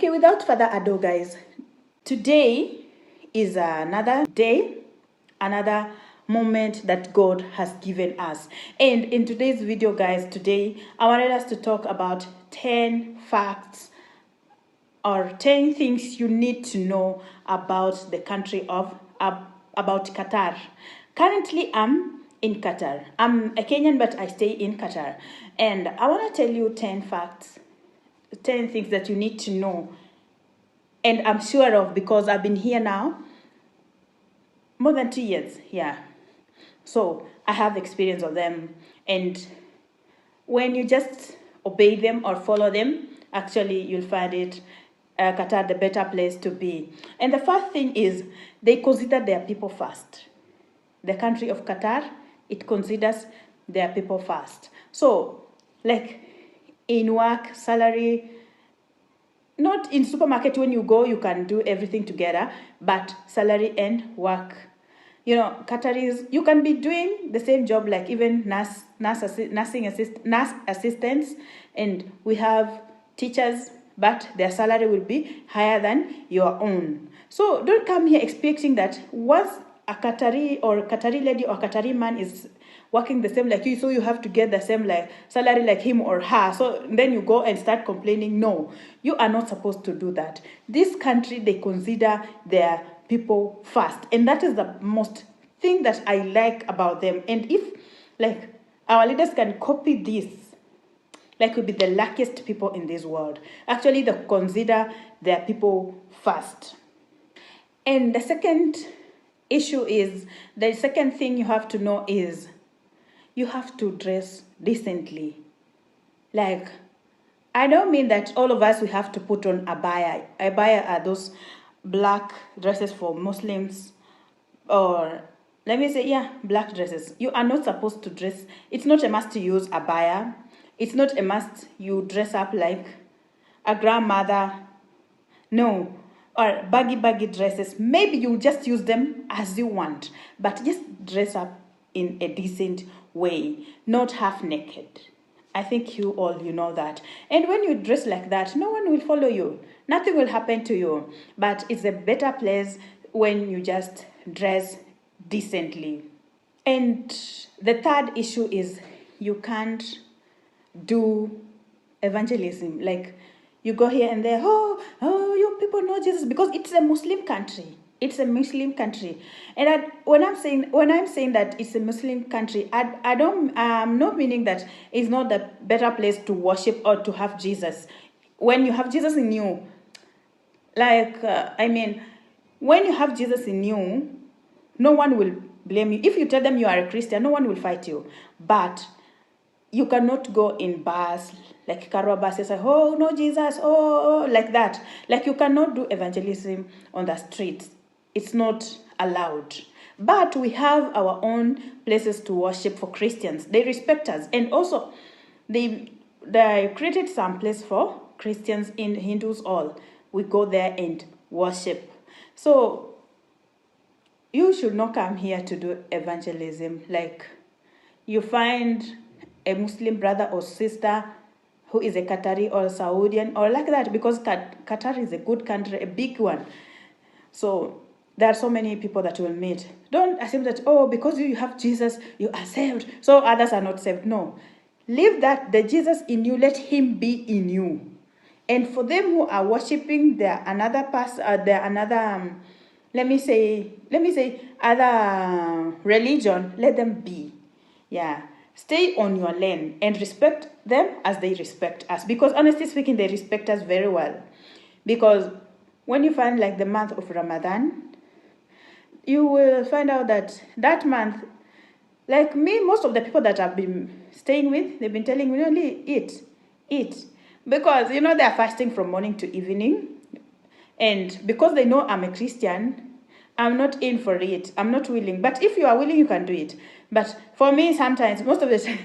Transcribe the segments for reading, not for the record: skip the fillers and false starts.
Okay, without further ado, guys, today is another day, another moment that God has given us. And in today's video, guys, today I wanted us to talk about 10 facts or 10 things you need to know about the country of about Qatar. Currently, I'm in Qatar. I'm a Kenyan, but I stay in Qatar. And I want to tell you 10 facts, 10 things that you need to know. And I'm sure of, because I've been here now more than 2 years. Yeah. So I have experience of them. And when you just obey them or follow them, actually you'll find it Qatar the better place to be. And the first thing is they consider their people first. The country of Qatar, it considers their people first. So, like in work, salary, not in supermarket, when you go, you can do everything together, but salary and work. You know, Qataris, you can be doing the same job like even nurse assistants, and we have teachers, but their salary will be higher than your own. So don't come here expecting that once a Qatari or Qatari lady or Qatari man is working the same like you, so you have to get the same like salary like him or her. So then you go and start complaining. No, you are not supposed to do that. This country, they consider their people first, and that is the most thing that I like about them. And if like our leaders can copy this, like we'll be the luckiest people in this world. Actually, they consider their people first. And the second issue is, the second thing you have to know is you have to dress decently. Like, I don't mean that all of us, we have to put on abaya. Abaya are those black dresses for Muslims, or let me say, yeah, black dresses. You are not supposed to dress. It's not a must to use abaya. It's not a must you dress up like a grandmother. No. Or baggy dresses. Maybe you just use them as you want, but just dress up in a decent way, not half naked. I think you all, you know that. And when you dress like that, no one will follow you. Nothing will happen to you. But it's a better place when you just dress decently. And the third issue is you can't do evangelism. Like, you go here and there, you people know Jesus, because it's a Muslim country. It's a Muslim country. And when I'm saying that it's a Muslim country, I'm not meaning that it's not the better place to worship or to have Jesus. When you have Jesus in you, like, when you have Jesus in you, no one will blame you. If you tell them you are a Christian, no one will fight you. But you cannot go in bars, like Karwa buses, oh, no, Jesus, oh, like that. Like, you cannot do evangelism on the streets. It's not allowed. But we have our own places to worship for Christians. They respect us. And also, they created some place for Christians and Hindus all. We go there and worship. So, you should not come here to do evangelism. Like, you find a Muslim brother or sister who is a Qatari or Saudian or like that, because Qatar is a good country, a big one. So there are so many people that you will meet. Don't assume that, oh, because you have Jesus, you are saved, so others are not saved. No. Leave that, the Jesus in you, let him be in you. And for them who are worshiping another let me say other religion, let them be. Yeah. Stay on your lane and respect them as they respect us. Because honestly speaking, they respect us very well. Because when you find like the month of Ramadan, you will find out that month, like me, most of the people that I've been staying with, they've been telling me only eat. Because, they are fasting from morning to evening. And because they know I'm a Christian, I'm not in for it. I'm not willing. But if you are willing, you can do it. But for me, sometimes, most of the time,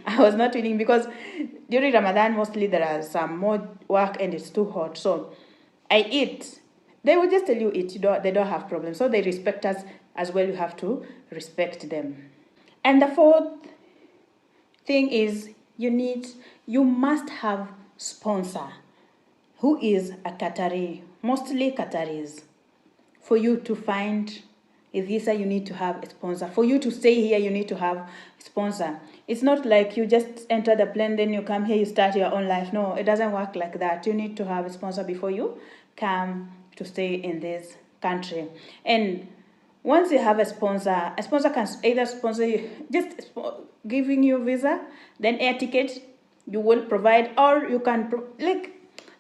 I was not willing, because during Ramadan, mostly there are some more work and it's too hot. So I eat. They will just tell you eat. They don't have problems. So they respect us as well. You have to respect them. And the fourth thing is you must have sponsor. who is a Qatari, mostly Qataris. For you to find a visa, you need to have a sponsor. For you to stay here, you need to have a sponsor. It's not like you just enter the plane, then you come here, you start your own life. No, it doesn't work like that. You need to have a sponsor before you come to stay in this country. And once you have a sponsor can either sponsor you, just giving you visa, then air ticket you will provide, or you can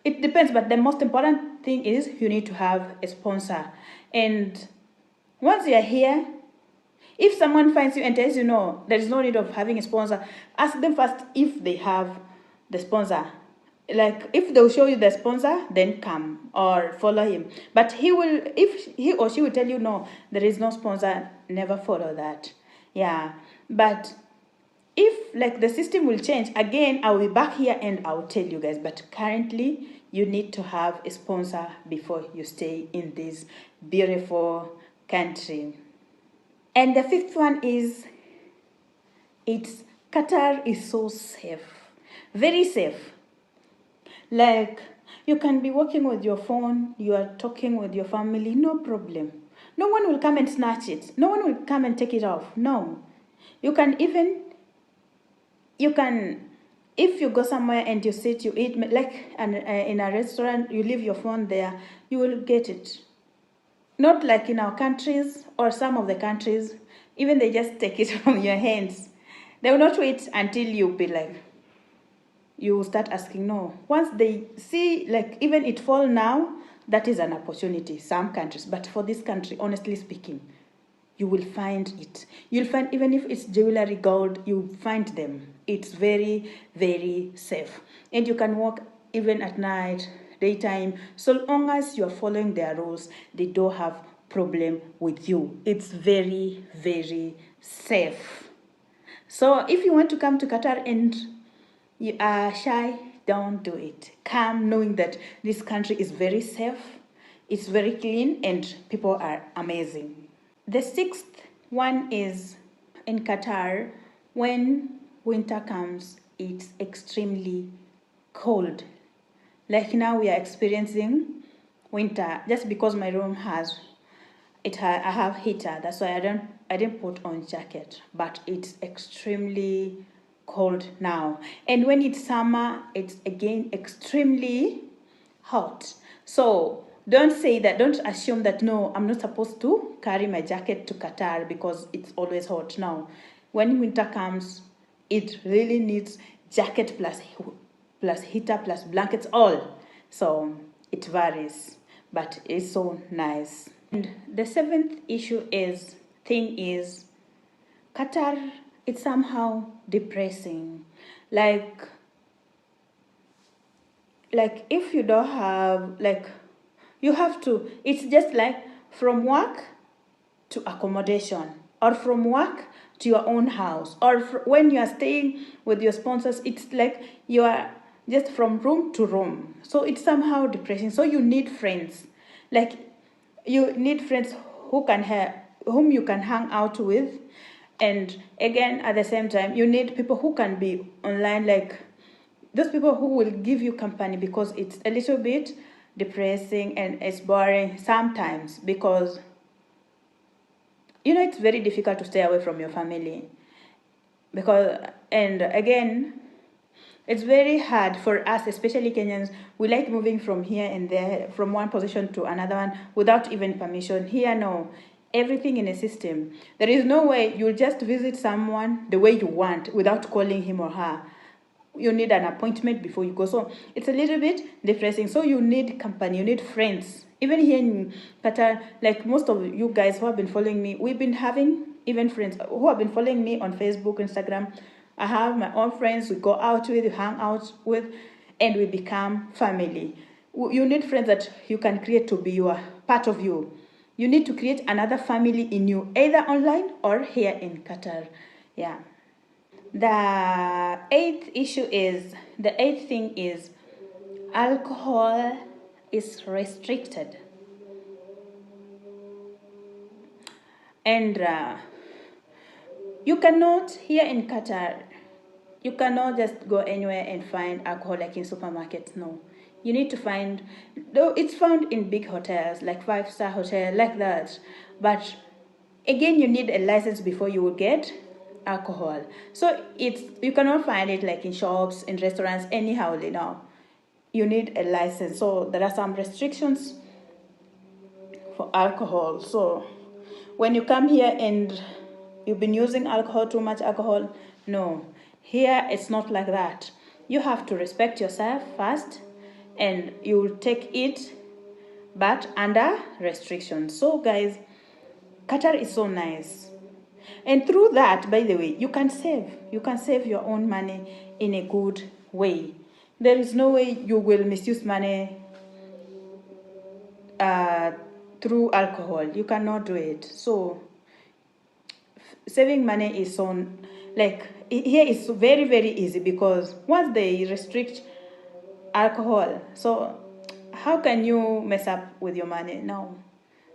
it depends. But the most important thing is you need to have a sponsor. And once you're here, if someone finds you and tells you no, there is no need of having a sponsor, ask them first if they have the sponsor. Like if they'll show you the sponsor, then come or follow him. But if he or she will tell you no, there is no sponsor, never follow that. Yeah. But if like the system will change again, I'll be back here and I'll tell you guys. But currently, you need to have a sponsor before you stay in this beautiful country. And the fifth one is, Qatar is so safe, very safe. Like you can be working with your phone, you are talking with your family, no problem. No one will come and snatch it. No one will come and take it off. No. You can, if you go somewhere and you sit, you eat, like in a restaurant, you leave your phone there, you will get it. Not like in our countries or some of the countries, even they just take it from your hands. They will not wait until you be like, you start asking. No. Once they see, like even it fall now, that is an opportunity, some countries. But for this country, honestly speaking, you will find it. You'll find, even if it's jewelry, gold, you find them. It's very, very safe. And you can walk even at night, daytime. So long as you're following their rules, they don't have problem with you. It's very, very safe. So if you want to come to Qatar and you are shy, don't do it. Come knowing that this country is very safe, it's very clean, and people are amazing. The sixth one is, in Qatar, when winter comes, it's extremely cold. Like now we are experiencing winter just because my room has I have heater. That's why I didn't put on jacket, but it's extremely cold now. And when it's summer, it's again extremely hot. So don't assume that no, I'm not supposed to carry my jacket to Qatar because it's always hot. No. When winter comes, it really needs jacket plus heater plus blankets all. So it varies, but it's so nice. And the seventh thing is Qatar, it's somehow depressing. Like if you don't have, like, you have to, it's just like from work to accommodation, or from work to your own house, or when you are staying with your sponsors, it's like you are just from room to room. So it's somehow depressing. So you need friends. Like you need friends whom you can hang out with. And again, at the same time, you need people who can be online, like those people who will give you company, because it's a little bit depressing and it's boring sometimes, because it's very difficult to stay away from your family. And again, it's very hard for us, especially Kenyans. We like moving from here and there, from one position to another one, without even permission. Here, no. Everything in a system. There is no way you'll just visit someone the way you want without calling him or her. You need an appointment before you go. So it's a little bit depressing. So you need company, you need friends. Even here in Qatar, like most of you guys who have been following me, we've been having even friends who have been following me on Facebook, Instagram. I have my own friends we go out with, we hang out with, and we become family. You need friends that you can create to be your part of you. You need to create another family in you, either online or here in Qatar. Yeah. The eighth thing is alcohol is restricted. And you cannot, here in Qatar, you cannot just go anywhere and find alcohol like in supermarkets. No. you need to find, though it's found in big hotels like 5-star hotel like that, but again you need a license before you will get alcohol. So you cannot find it like in shops, in restaurants, anyhow, you need a license. So there are some restrictions for alcohol. So when you come here and you've been using alcohol, too much alcohol, no, here it's not like that. You have to respect yourself first, and you will take it, but under restrictions. So guys, Qatar is so nice, and through that, by the way, you can save your own money in a good way. There is no way you will misuse money through alcohol. You cannot do it. So saving money is on, like, here is very, very easy, because once they restrict alcohol, so how can you mess up with your money? No.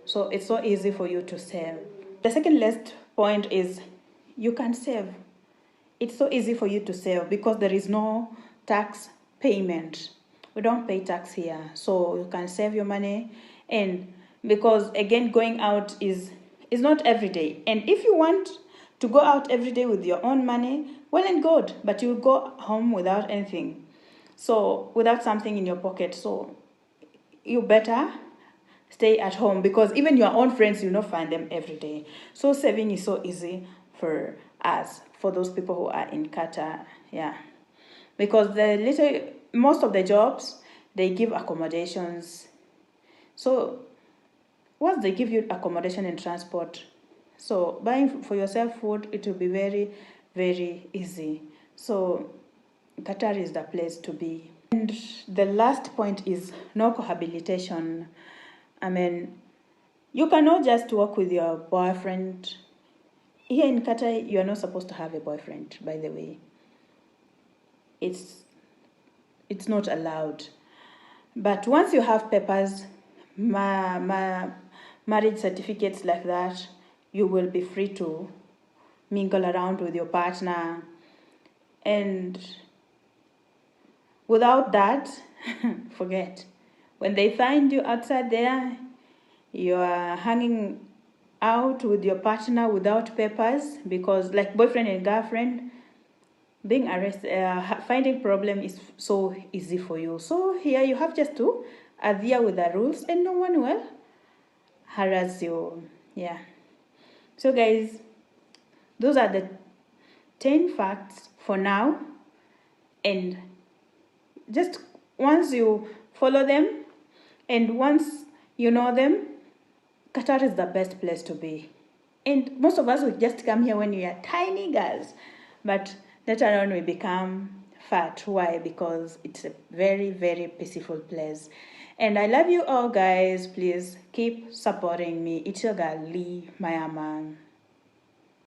So it's so easy for you to save. The second last point is you can save. It's so easy for you to save because there is no tax payment. We don't pay tax here, so you can save your money. And because again, going out is not every day, and if you want to go out every day with your own money, well and good, but you go home without anything, so without something in your pocket. So you better stay at home, because even your own friends, you not find them every day. So saving is so easy for us, for those people who are in Qatar. Yeah, because most of the jobs, they give accommodations. So once they give you accommodation and transport, so buying for yourself food, it will be very, very easy. So Qatar is the place to be. And the last point is no cohabitation. I mean, you cannot just work with your boyfriend. Here in Qatar, you are not supposed to have a boyfriend, by the way. It's not allowed. But once you have papers, marriage certificates like that, you will be free to mingle around with your partner. And without that, forget. When they find you outside there, you are hanging out with your partner without papers, because like boyfriend and girlfriend, being arrested, finding problem is so easy for you. So here you have just to adhere with the rules, and no one will harass you. Yeah. So guys, those are the 10 facts for now, and just once you follow them and once you know them, Qatar is the best place to be. And most of us will just come here when we are tiny girls, but later on we become fat. Why? Because it's a very, very peaceful place. And I love you all, guys. Please keep supporting me. It's your girl, Mayama.